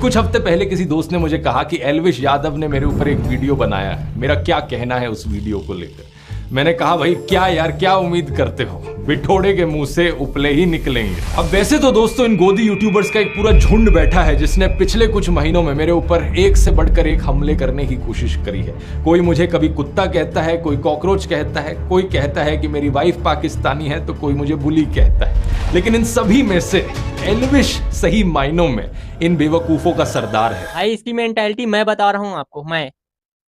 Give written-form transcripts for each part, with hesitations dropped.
कुछ हफ्ते पहले किसी दोस्त ने मुझे कहा कि एल्विश यादव ने मेरे ऊपर एक वीडियो बनाया है, मेरा क्या कहना है उस वीडियो को लेकर। मैंने कहा भाई क्या यार, क्या उम्मीद करते हो, बिठोड़े के मुंह से उपले ही निकलेंगे। अब वैसे तो दोस्तों इन गोदी यूट्यूबर्स का एक पूरा झुंड बैठा है जिसने पिछले कुछ महीनों में मेरे ऊपर एक से बढ़कर एक हमले करने की कोशिश करी है। कोई मुझे कभी कुत्ता कहता है, कोई कॉकरोच कहता है, कोई कहता है कि मेरी वाइफ पाकिस्तानी है, तो कोई मुझे बुली कहता है। लेकिन इन सभी में से एल्विश सही मायनों में इन बेवकूफों का सरदार है। भाई इसकी मेंटालिटी मैं बता रहा हूँ आपको। मैं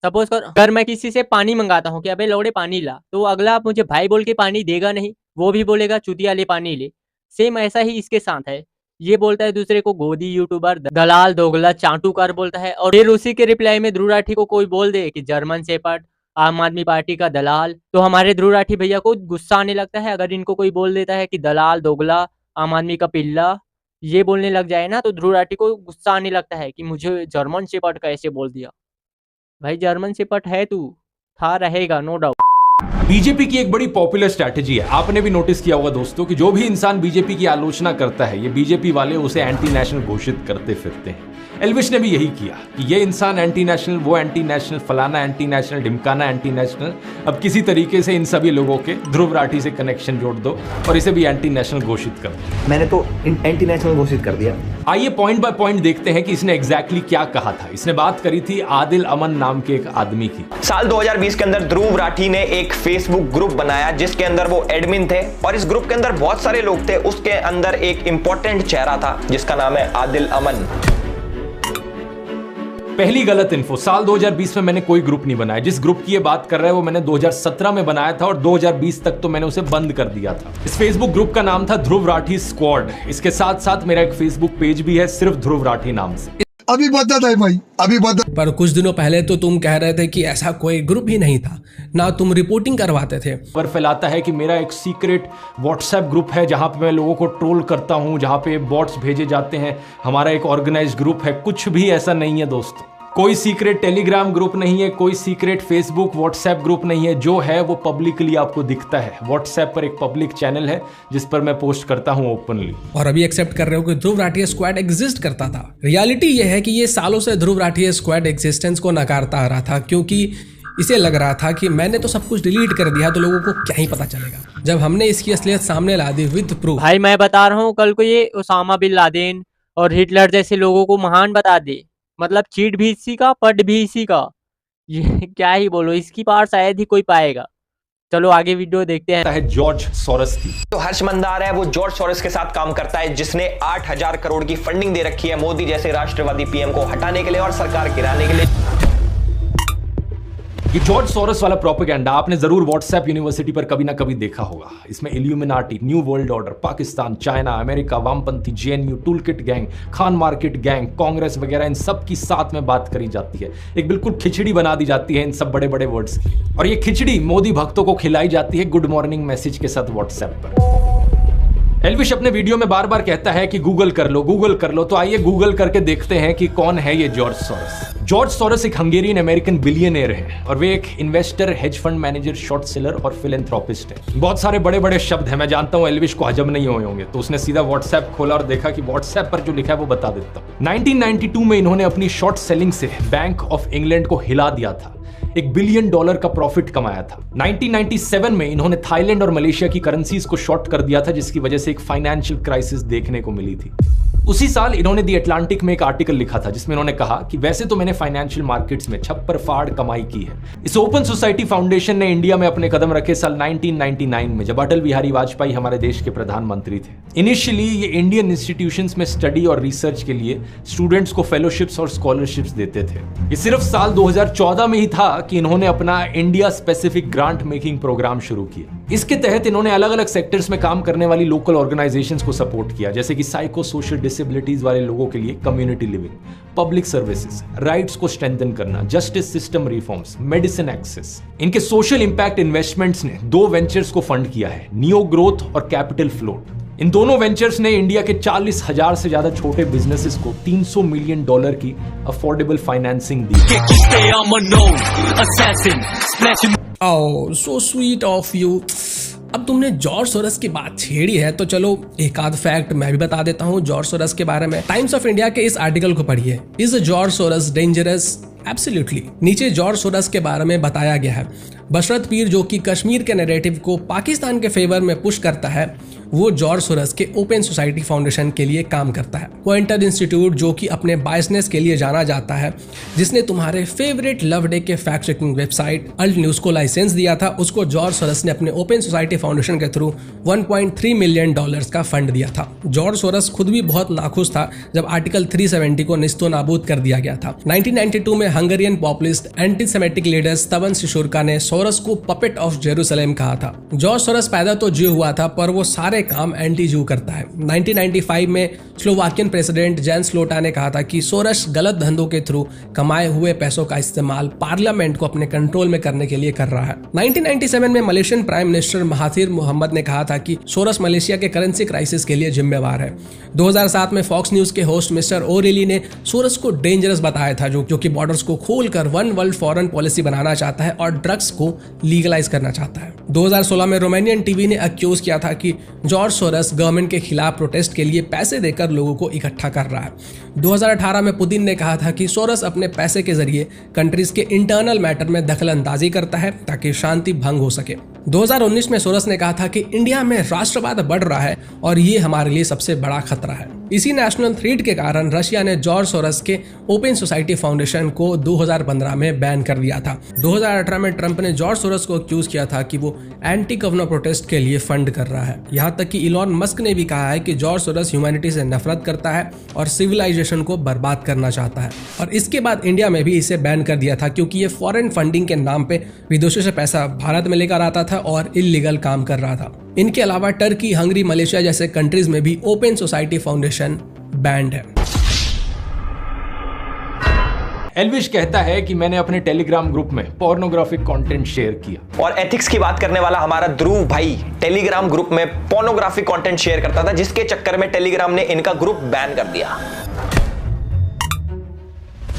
सपोज कर अगर मैं किसी से पानी मंगाता हूँ कि अबे लौड़े पानी ला, तो अगला मुझे भाई बोल के पानी देगा नहीं, वो भी बोलेगा चुतिया ले पानी ले। सेम ऐसा ही इसके साथ है। ये बोलता है दूसरे को गोदी यूट्यूबर, दलाल, दोगला, चाटुकार बोलता है, और फिर उसी के रिप्लाई में ध्रुव राठी को कोई बोल दे कि जर्मन शेपर्ड, आम आदमी पार्टी का दलाल, तो हमारे ध्रुव राठी भैया को गुस्सा आने लगता है। अगर इनको कोई बोल देता है कि दलाल, दोगला, आम आदमी का पिल्ला, ये बोलने लग जाए ना, तो ध्रुव राठी को गुस्सा आने लगता है कि मुझे जर्मन शेपर्ड का ऐसे बोल दिया। भाई जर्मन शेपर्ड है तू, था, रहेगा, नो डाउट। बीजेपी की एक बड़ी पॉपुलर स्ट्रैटेजी है, आपने भी नोटिस किया होगा दोस्तों, कि जो भी इंसान बीजेपी की आलोचना करता है, ये बीजेपी वाले उसे एंटी नेशनल घोषित करते फिरते हैं। एल्विश ने भी यही किया कि ये इंसान एंटी नेशनल, वो एंटी नेशनल, फलाना एंटी नेशनल, ढिमकाना एंटी नेशनल। अब किसी तरीके से इन सभी लोगों के ध्रुव राठी से कनेक्शन जोड़ दो और इसे भी एंटी नेशनल घोषित कर दो। मैंने तो एंटी नेशनल घोषित कर दिया। आइए पॉइंट बाय पॉइंट देखते हैं कि इसने एग्जैक्टली क्या कहा था। इसने बात करी थी आदिल अमन नाम के एक आदमी की। साल 2020 के अंदर ध्रुव राठी ने एक फेसबुक ग्रुप बनाया जिसके अंदर वो एडमिन थे, और इस ग्रुप के अंदर बहुत सारे लोग थे। उसके अंदर एक इंपॉर्टेंट चेहरा था जिसका नाम है आदिल अमन। पहली गलत इन्फो, साल 2020 में मैंने कोई ग्रुप नहीं बनाया। जिस ग्रुप की ये बात कर रहा है वो मैंने 2017 में बनाया था और 2020 तक तो मैंने उसे बंद कर दिया था। इस फेसबुक ग्रुप का नाम था ध्रुव राठी स्क्वाड। इसके साथ साथ मेरा एक फेसबुक पेज भी है सिर्फ ध्रुव राठी नाम से। अभी बदल है भाई, अभी बदल। पर कुछ दिनों पहले तो तुम कह रहे थे कि ऐसा कोई ग्रुप ही नहीं था, ना तुम रिपोर्टिंग करवाते थे। पर फैलाता है कि मेरा एक सीक्रेट व्हाट्सएप ग्रुप है जहां पे मैं लोगों को ट्रोल करता हूं, जहां पे बॉट्स भेजे जाते हैं, हमारा एक ऑर्गेनाइज्ड ग्रुप है। कुछ भी ऐसा नहीं है दोस्तों, कोई सीक्रेट टेलीग्राम ग्रुप नहीं है, कोई सीक्रेट फेसबुक व्हाट्सएप ग्रुप नहीं है। जो है वो पब्लिकली आपको दिखता है। व्हाट्सएप पर एक पब्लिक चैनल है जिस पर मैं पोस्ट करता हूं ओपनली। और अभी एक्सेप्ट कर रहे हो कि ध्रुव राठी स्क्वाड एग्जिस्ट करता था। रियलिटी ये है कि ये सालों से ध्रुव राठी स्क्वाड एग्जिस्टेंस को नकारता आ रहा था, क्योंकि इसे लग रहा था कि मैंने तो सब कुछ डिलीट कर दिया तो लोगों को क्या ही पता चलेगा। जब हमने इसकी असलियत सामने ला दी विद प्रूफ। भाई मैं बता रहा हूँ, कल को ये उसामा बिन लादेन और हिटलर जैसे लोगों को महान बता दे, मतलब चीट भी इसी का, पट भी इसी का। ये क्या ही बोलो, इसकी पार शायद ही कोई पाएगा। चलो आगे वीडियो देखते हैं। है जॉर्ज सोरस की। तो हर्ष मंदार है, वो जॉर्ज सोरस के साथ काम करता है जिसने 8,000 करोड़ की फंडिंग दे रखी है मोदी जैसे राष्ट्रवादी पीएम को हटाने के लिए और सरकार गिराने के लिए। ये जॉर्ज सोरस वाला प्रोपेगेंडा आपने जरूर व्हाट्सएप यूनिवर्सिटी पर कभी ना कभी देखा होगा। इसमें illuminati, new world order, Pakistan, China, America, वामपंथी, JNU, toolkit gang, Khan market gang, Congress वगैरह, इन सब की साथ में बात करी जाती है। एक बिल्कुल खिचड़ी बना दी जाती है इन सब बड़े बड़े वर्ड्स की, और ये खिचड़ी मोदी भक्तों को खिलाई जाती है गुड मॉर्निंग मैसेज के साथ व्हाट्सएप पर। एल्विश अपने वीडियो में बार बार कहता है कि गूगल कर लो, गूगल कर लो। तो आइए गूगल करके देखते हैं कि कौन है ये जॉर्ज सोरस। जॉर्ज सोरस एक हंगेरियन अमेरिकन बिलियनियर है और वे एक investor, hedge fund manager, short seller और फिलैंथ्रोपिस्ट है। बहुत सारे बड़े बड़े शब्द हैं, मैं जानता हूं एल्विश को हजम नहीं हुए होंगे, तो उसने सीधा व्हाट्सएप खोला और देखा कि व्हाट्सएप पर जो लिखा है वो बता देता हूं। 1992 में इन्होंने अपनी शॉर्ट सेलिंग से बैंक ऑफ इंग्लैंड को हिला दिया था। $1 बिलियन का प्रॉफिट कमाया था। 1997 में इन्होंने थाईलैंड और मलेशिया की करेंसीज को शॉर्ट कर दिया था, जिसकी वजह से एक फाइनेंशियल क्राइसिस देखने को मिली थी। उसी साल इन्होंने द अटलांटिक में एक आर्टिकल लिखा था जिसमें इन्होंने कहा कि वैसे तो मैंने फाइनेंशियल मार्केट्स में छप्पर फाड़ कमाई की है। इस ओपन सोसाइटी फाउंडेशन ने इंडिया में अपने कदम रखे साल 1999 में, जब अटल बिहारी वाजपेयी हमारे देश के प्रधानमंत्री थे। इनिशियली ये इंडियन इंस्टीट्यूशंस में स्टडी और रिसर्च के लिए स्टूडेंट्स को फेलोशिप्स और स्कॉलरशिप्स देते थे। ये सिर्फ साल 2014 में ही था कि इन्होंने अपना India specific grant making program शुरू किया। इसके तहत इन्होंने अलग अलग सेक्टर्स में काम करने वाली लोकल ऑर्गेनाइजेशंस को सपोर्ट किया, जैसे कि साइको सोशल डिसेबिलिटीज वाले लोगों के लिए community living, public services, rights को स्ट्रेंथन करना, justice system reforms, medicine access. इनके सोशल इंपैक्ट इन्वेस्टमेंट्स ने 2 वेंचर्स को फंड किया है, नियो ग्रोथ और कैपिटल फ्लोट। इन दोनों वेंचर्स ने इंडिया के 40,000 से ज्यादा छोटे बिजनेसेस को $300 मिलियन की affordable financing the. Oh, so sweet of you. अब तुमने जॉर्ज सोरस की बात छेड़ी है तो चलो एक आध फैक्ट मैं भी बता देता हूँ जॉर्ज सोरस के बारे में। टाइम्स ऑफ इंडिया के इस आर्टिकल को पढ़िए, is George Soros dangerous? Absolutely. नीचे जॉर्ज सोरस के बारे में बताया गया है, बशरत पीर जो कि कश्मीर के नैरेटिव को पाकिस्तान के फेवर में पुश करता है, वो जॉर्ज सोरस के ओपन सोसाइटी फाउंडेशन के लिए काम करता है। पॉइंटर इंस्टीट्यूट जो कि अपने बायसनेस के लिए जाना जाता है, जिसने तुम्हारे फेवरेट लव डे के fact checking website Alt News को लाइसेंस दिया था, उसको जॉर्ज सोरस ने अपने ओपन सोसाइटी फाउंडेशन के थ्रू $1.3 मिलियन का फंड दिया था। जॉर्ज सोरस खुद भी बहुत नाखुश था जब आर्टिकल 370 को निस्तो नाबूद कर दिया गया था। 1992 में हंगेरियन पॉपुलिस्ट एंटीसेमेटिक लीडर स्तवन सिशुरका ने सोरस को पपेट ऑफ जेरूसलेम कहा था। जॉर्ज सोरस पैदा तो ज्यू हुआ था पर वो सारे काम एंटी जू करता है। 1995 में स्लोवाकियन प्रेसिडेंट जैन स्लोटा ने कहा था कि सोरस गलत धंधों के थ्रू कमाए हुए पैसों का इस्तेमाल पार्लियामेंट को अपने कंट्रोल में करने के लिए कर रहा है। 1997 में Malaysian prime minister Mahathir Mohamad ने कहा था कि सोरस मलेशिया के करेंसी क्राइसिस के लिए जिम्मेवार है। 2007 में फॉक्स न्यूज के होस्ट मिस्टर ओरेली ने सोरस को डेंजरस बताया था जो कि बॉर्डर्स को खोलकर वन वर्ल्ड फॉरेन पॉलिसी बनाना चाहता है और ड्रग्स को लीगलाइज करना चाहता है। 2016 में रोमानियन टीवी ने अक्यूज किया था कि जॉर्ज सोरस गवर्नमेंट के खिलाफ प्रोटेस्ट के लिए पैसे देकर लोगों को इकट्ठा कर रहा है। 2018 में पुतिन ने कहा था कि सोरस अपने पैसे के जरिए कंट्रीज के इंटरनल मैटर में दखलंदाजी करता है ताकि शांति भंग हो सके। 2019 में सोरस ने कहा था कि इंडिया में राष्ट्रवाद बढ़ रहा है और ये हमारे लिए सबसे बड़ा खतरा है। इसी नेशनल थ्रेट के कारण रशिया ने जॉर्ज सोरस के ओपन सोसाइटी फाउंडेशन को 2015 में बैन कर दिया था। 2018 में ट्रंप ने जॉर्ज सोरस को अक्यूज किया था कि वो एंटी कोरोना प्रोटेस्ट के लिए फंड कर रहा है। यहाँ तक कि इलॉन मस्क ने भी कहा है कि जॉर्ज सोरस ह्यूमैनिटी से नफरत करता है और सिविलाइजेशन को बर्बाद करना चाहता है। और इसके बाद इंडिया में भी इसे बैन कर दिया था क्योंकि ये फॉरेन फंडिंग के नाम पे विदेशों से पैसा भारत में लेकर आता था और इल्लीगल काम कर रहा था। इनके अलावा टर्की, हंगरी, मलेशिया जैसे कंट्रीज में भी ओपन सोसाइटी फाउंडेशन बैंड है। एल्विश कहता है कि मैंने अपने टेलीग्राम ग्रुप में पोर्नोग्राफिक कंटेंट शेयर किया। और एथिक्स की बात करने वाला हमारा ध्रुव भाई टेलीग्राम ग्रुप में पोर्नोग्राफिक कंटेंट शेयर करता था, जिसके चक्कर में टेलीग्राम ने इनका ग्रुप बैन कर दिया।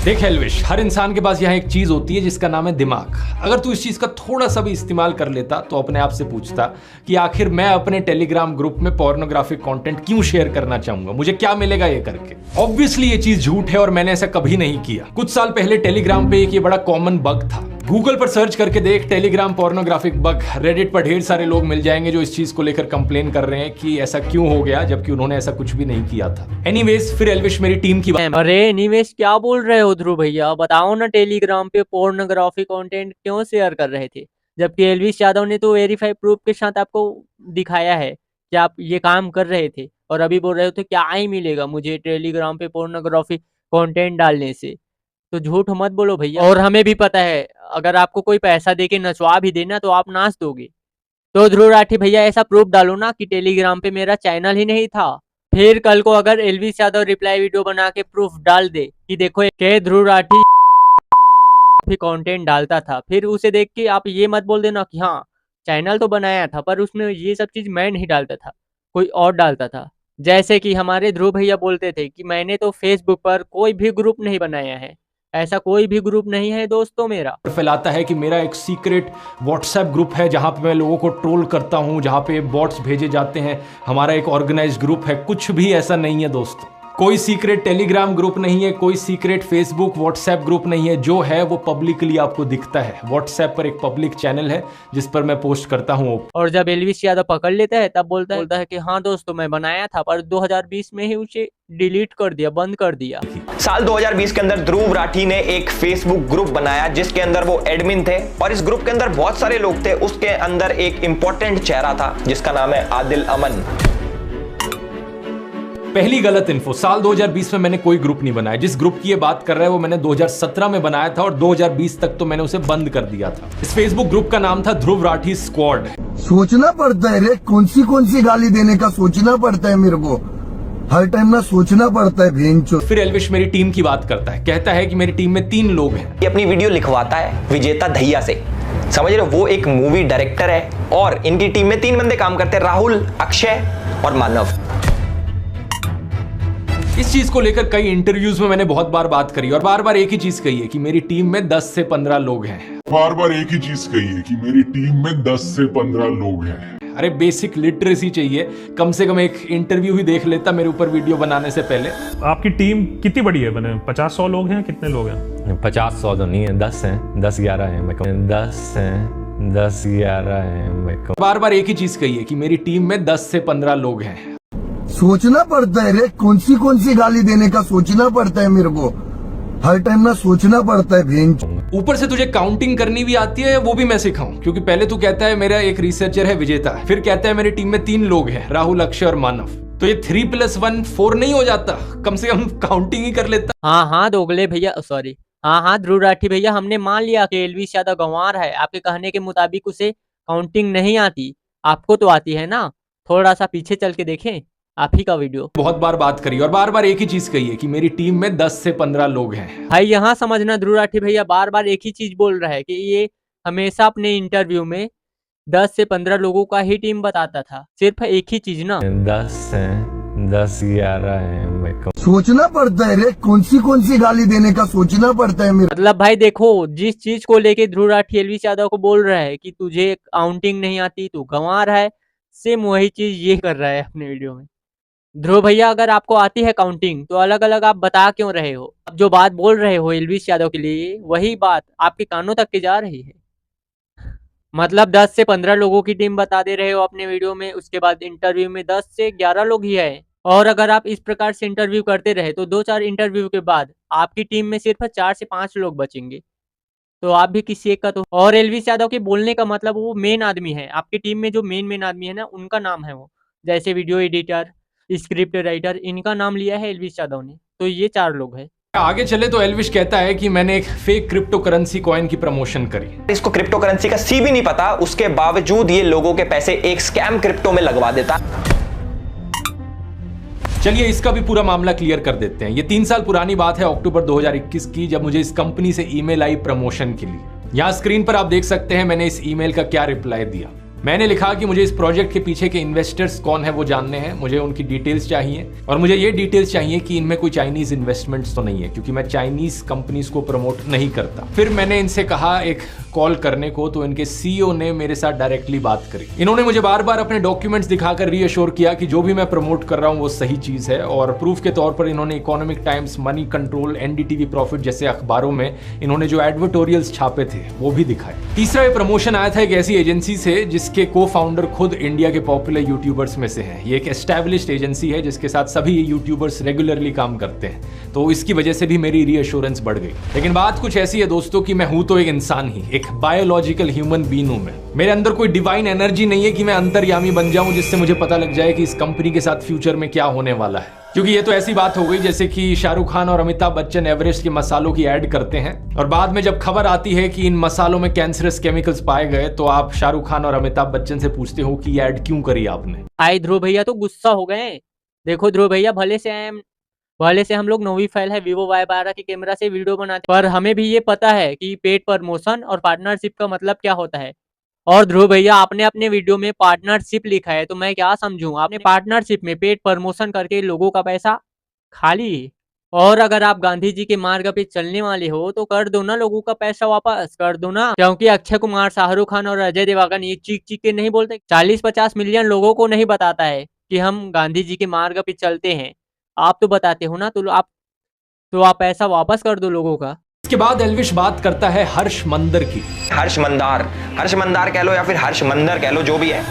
देख एल्विश, हर इंसान के पास यहाँ एक चीज होती है जिसका नाम है दिमाग। अगर तू इस चीज का थोड़ा सा भी इस्तेमाल कर लेता तो अपने आप से पूछता कि आखिर मैं अपने टेलीग्राम ग्रुप में पोर्नोग्राफिक कंटेंट क्यों शेयर करना चाहूंगा, मुझे क्या मिलेगा ये करके। ऑब्वियसली ये चीज झूठ है और मैंने ऐसा कभी नहीं किया। कुछ साल पहले टेलीग्राम पे एक ये बड़ा कॉमन बग था। गूगल पर सर्च करके देख टेलीग्राम पोर्नोग्राफिक बग, रेडिट पर ढेर सारे लोग मिल जाएंगे जो इस चीज को लेकर कंप्लेन कर रहे हैं कि ऐसा क्यों हो गया, जबकि उन्होंने ऐसा कुछ भी नहीं किया था। एनीवेज, फिर एल्विश मेरी टीम की बात। अरे एनीवेज क्या बोल रहे हो ध्रुव भैया, बताओ ना टेलीग्राम पे पोर्नोग्राफी कंटेंट क्यों शेयर कर रहे थे, जबकि एल्विश यादव ने तो वेरीफाई प्रूफ के साथ आपको दिखाया है कि आप ये काम कर रहे थे और अभी बोल रहे हो तो क्या ही मिलेगा मुझे टेलीग्राम पे पोर्नोग्राफी कंटेंट डालने से। तो झूठ मत बोलो भैया। और हमें भी पता है अगर आपको कोई पैसा देके नचवा भी देना तो आप नाच दोगे। तो ध्रुव राठी भैया ऐसा प्रूफ डालो ना कि टेलीग्राम पे मेरा चैनल ही नहीं था। फिर कल को अगर एल्विश यादव रिप्लाई वीडियो बना के प्रूफ डाल दे कि देखो के ध्रुव राठी भी कंटेंट डालता था, फिर उसे देख के आप ये मत बोल देना कि हाँ चैनल तो बनाया था पर उसमें ये सब चीज मैं नहीं डालता था, कोई और डालता था। जैसे कि हमारे ध्रुव भैया बोलते थे कि मैंने तो फेसबुक पर कोई भी ग्रुप नहीं बनाया है, ऐसा कोई भी ग्रुप नहीं है दोस्तों मेरा। फैलाता है कि मेरा एक सीक्रेट व्हाट्सएप ग्रुप है जहां पे मैं लोगों को ट्रोल करता हूं, जहां पे बॉट्स भेजे जाते हैं, हमारा एक ऑर्गेनाइज्ड ग्रुप है। कुछ भी ऐसा नहीं है दोस्तों, कोई सीक्रेट टेलीग्राम ग्रुप नहीं है, कोई सीक्रेट फेसबुक व्हाट्सएप ग्रुप नहीं है। जो है वो पब्लिकली आपको दिखता है। व्हाट्सएप पर एक पब्लिक चैनल है जिस पर मैं पोस्ट करता हूँ। और जब एल्विश यादव पकड़ लेता है तब बोलता है कि हाँ दोस्तों मैं बनाया था पर 2020 में ही उसे डिलीट कर दिया, बंद कर दिया। साल 2020 के अंदर ध्रुव राठी ने एक फेसबुक ग्रुप बनाया जिसके अंदर वो एडमिन थे और इस ग्रुप के अंदर बहुत सारे लोग थे। उसके अंदर एक इंपॉर्टेंट चेहरा था जिसका नाम है आदिल अमन। पहली गलत इन्फो, साल 2020 में मैंने कोई ग्रुप नहीं बनाया। जिस ग्रुप की ये बात कर रहा है वो मैंने 2017 में बनाया था और 2020 तक तो मैंने उसे बंद कर दिया था। इस फेसबुक ग्रुप का नाम था ध्रुव राठी स्क्वाड। सोचना पड़ता है रे, कौन सी गाली देने का सोचना पड़ता है मेरे को, हर टाइम ना सोचना पड़ता है भेंचो। फिर एल्विश मेरी टीम की बात करता है, कहता है कि मेरी टीम में 3 लोग हैं। ये अपनी वीडियो लिखवाता है विजेता दहिया से, समझ रहे हो, वो एक मूवी डायरेक्टर है और इनकी टीम में 3 बंदे काम करते हैं, राहुल, अक्षय और मानव। इस चीज को लेकर कई इंटरव्यूज में मैंने बहुत बार बात करी और बार बार एक ही चीज कही है कि मेरी टीम में 10 से 15 लोग हैं। बार बार एक ही चीज कही है कि मेरी टीम में 10 से 15 लोग हैं। अरे बेसिक लिटरेसी चाहिए, कम से कम एक इंटरव्यू ही देख लेता मेरे ऊपर वीडियो बनाने से पहले। आपकी टीम कितनी बड़ी है? बने 50-100 लोग हैं? कितने लोग हैं? 50-100 तो नहीं है, 10 हैं, 10-11 हैं, मैं कहूँ 10 हैं, 10-11 हैं, मैं कहूँ। बार बार एक ही चीज कही है कि मेरी टीम में 10 से 15 लोग हैं। सोचना पड़ता है रे, कौन सी गाली देने का सोचना पड़ता है मेरे को, हर टाइम ना सोचना पड़ता है भेंच। ऊपर से तुझे काउंटिंग करनी भी आती है, वो भी मैं सिखाऊं, क्योंकि पहले तू कहता है मेरा एक रिसर्चर है विजेता, फिर कहता है मेरी टीम में 3 लोग हैं, राहुल, अक्षय और मानव। तो ये 3+1 4 नहीं हो जाता? कम से कम काउंटिंग ही कर लेता। हाँ दोगले भैया, सॉरी, हाँ ध्रुव राठी भैया, हमने मान लिया कि एलविश यादव गंवार है। आपके कहने के मुताबिक उसे काउंटिंग नहीं आती, आपको तो आती है ना। थोड़ा सा पीछे चल के देखें आप ही का वीडियो। बहुत बार बात करी और बार बार एक ही चीज कही है कि मेरी टीम में 10 से 15 लोग हैं। भाई यहाँ समझना, ध्रुव राठी भैया बार बार एक ही चीज बोल रहा है कि ये हमेशा अपने इंटरव्यू में 10 से 15 लोगों का ही टीम बताता था, सिर्फ एक ही चीज ना। 10 हैं, 10-11 हैं, मैं कहूँ। सोचना पड़ता है रे, कौन सी गाली देने का सोचना पड़ता है मेरे। मतलब भाई देखो, जिस चीज को लेके ध्रुव राठी एलविश यादव को बोल रहा है कि तुझे काउंटिंग नहीं आती, तू गंवार है, सेम वही चीज ये कर रहा है अपने वीडियो में। ध्रुव भैया अगर आपको आती है काउंटिंग तो अलग अलग आप बता क्यों रहे हो? अब जो बात बोल रहे हो एलविश यादव के लिए, वही बात आपके कानों तक के जा रही है। मतलब 10 से 15 लोगों की टीम बता दे रहे हो अपने वीडियो में, उसके बाद इंटरव्यू में 10 से 11 लोग ही है। और अगर आप इस प्रकार से इंटरव्यू करते रहे तो 2-4 इंटरव्यू के बाद आपकी टीम में सिर्फ 4 से 5 लोग बचेंगे, तो आप भी किसी एक का तो। और एलविश यादव के बोलने का मतलब वो मेन आदमी है आपकी टीम में, जो मेन आदमी है ना, उनका नाम है वो। जैसे वीडियो एडिटर, स्क्रिप्ट राइटर, इनका नाम लिया है एलविश यादव ने। तो ये 4 लोग हैं। आगे चले तो एलविश कहता है कि मैंने एक फेक क्रिप्टो करेंसी कॉइन की प्रमोशन करी। इसको क्रिप्टो करेंसी का सी भी नहीं पता, उसके बावजूद ये लोगों के पैसे एक स्कैम क्रिप्टो में लगवा देता। चलिए इसका भी पूरा मामला क्लियर कर देते हैं। ये 3 साल पुरानी बात है, अक्टूबर 2021 की, जब मुझे इस कंपनी से ईमेल आई प्रमोशन के लिए। यहाँ स्क्रीन पर आप देख सकते हैं मैंने इस ईमेल का क्या रिप्लाई दिया। मैंने लिखा कि मुझे इस प्रोजेक्ट के पीछे के इन्वेस्टर्स कौन है वो जानने हैं, मुझे उनकी डिटेल्स चाहिए, और मुझे ये डिटेल्स चाहिए कि इनमें कोई चाइनीज इन्वेस्टमेंट्स तो नहीं है, क्योंकि मैं चाइनीज कंपनीज को प्रमोट नहीं करता। फिर मैंने इनसे कहा एक कॉल करने को, तो इनके सीईओ ने मेरे साथ डायरेक्टली बात करी। इन्होंने मुझे बार बार अपने डॉक्यूमेंट्स दिखाकर रीअश्योर किया कि जो भी मैं प्रमोट कर रहा हूँ वो सही चीज है, और प्रूफ के तौर पर इन्होंने economic times, money control, NDTV profit जैसे अखबारों में इन्होंने जो एडवर्टोरियल्स छापे थे वो भी दिखाए। तीसरा ये प्रमोशन आया था एक ऐसी एजेंसी से जिसके को फाउंडर खुद इंडिया के पॉपुलर यूट्यूबर्स में से हैं। ये एक एस्टैब्लिश्ड एजेंसी है जिसके साथ सभी यूट्यूबर्स रेगुलरली काम करते हैं, तो इसकी वजह से भी मेरी रीअश्योरेंस बढ़ गई। लेकिन बात कुछ ऐसी है दोस्तों कि मैं हूं तो एक इंसान ही, एक बायोलॉजिकल ह्यूमन बीइंग हूं मैं। मेरे अंदर कोई डिवाइन एनर्जी नहीं है कि मैं अंतर्यामी बन जाऊं जिससे मुझे पता लग जाए कि इस कंपनी के साथ फ्यूचर में क्या होने वाला है। क्योंकि ये तो ऐसी बात हो गई जैसे कि शाहरुख खान और अमिताभ बच्चन एवरेस्ट के मसालों की ऐड करते हैं, और बाद में जब खबर आती है कि इन मसालों में कैंसरस केमिकल्स पाए गए, तो आप शाहरुख खान और अमिताभ बच्चन से पूछते हो कि ये ऐड क्यों करी आपने। आई ध्रुव भैया तो गुस्सा हो गए। देखो ध्रुव भैया, भले से हम लोग नोवी फाइल है Vivo Y12 के कैमरा से वीडियो बनाते, पर हमें भी ये पता है कि पेड प्रमोशन और पार्टनरशिप का मतलब क्या होता है। और ध्रुव भैया, आपने अपने वीडियो में पार्टनरशिप लिखा है, तो मैं क्या समझूं? आपने पार्टनरशिप में पेड प्रमोशन करके लोगों का पैसा खा ली। और अगर आप गांधी जी के मार्ग पे चलने वाले हो तो कर दो ना, लोगों का पैसा वापस कर दो ना। क्योंकि अक्षय कुमार, शाहरुख खान और अजय देवगन ये चीख चीख के नहीं बोलते, 40-50 मिलियन लोगों को नहीं बताता है कि हम गांधी जी के मार्ग पे चलते हैं। आप तो बताते हो ना, तो आप पैसा वापस कर दो लोगों का। इसके बाद एल्विश बात करता है हर्ष मंदर की। हर्ष मंदार कह लो या फिर हर्ष मंदर कह लो, जो भी है।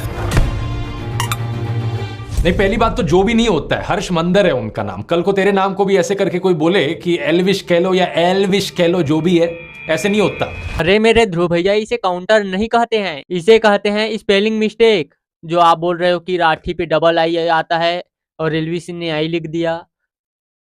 नहीं, पहली बात तो जो भी नहीं होता है, हर्ष मंदर है उनका नाम। कल को तेरे नाम को भी ऐसे करके कोई बोले कि एल्विश कह लो या एल्विश कह लो, जो भी है, ऐसे नहीं होता। अरे मेरे ध्रुव भैया, इसे काउंटर नहीं कहते हैं, इसे कहते हैं स्पेलिंग मिस्टेक। जो आप बोल रहे हो कि राठी पे डबल आई आता है और एल्विश ने आई लिख दिया,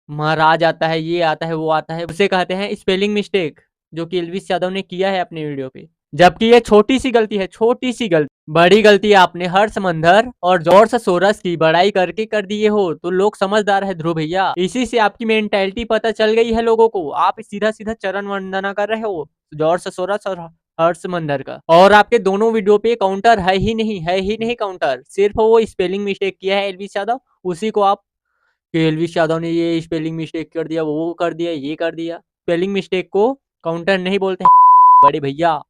महाराज आता है, ये आता है, वो आता है, उसे कहते हैं स्पेलिंग मिस्टेक, जो कि एल्विश यादव ने किया है अपने वीडियो पे। जबकि ये छोटी सी गलती है, छोटी सी गलती। बड़ी गलती आपने हर्ष मंदर और जॉर्ज सोरस की बड़ाई करके कर दिए हो, तो लोग समझदार है ध्रुव भैया। इसी से आपकी मेंटालिटी पता चल गई है लोगों को। आप सीधा सीधा चरण वंदना कर रहे हो जॉर्ज सोरस और हर्ष मंदर का, और आपके दोनों वीडियो पे काउंटर है ही नहीं काउंटर। सिर्फ वो स्पेलिंग मिस्टेक किया है एल्विश यादव, उसी को आप कि एल्विश यादव ने ये स्पेलिंग मिस्टेक कर दिया, वो कर दिया, ये कर दिया। स्पेलिंग मिस्टेक को काउंटर नहीं बोलते हैं बड़े भैया।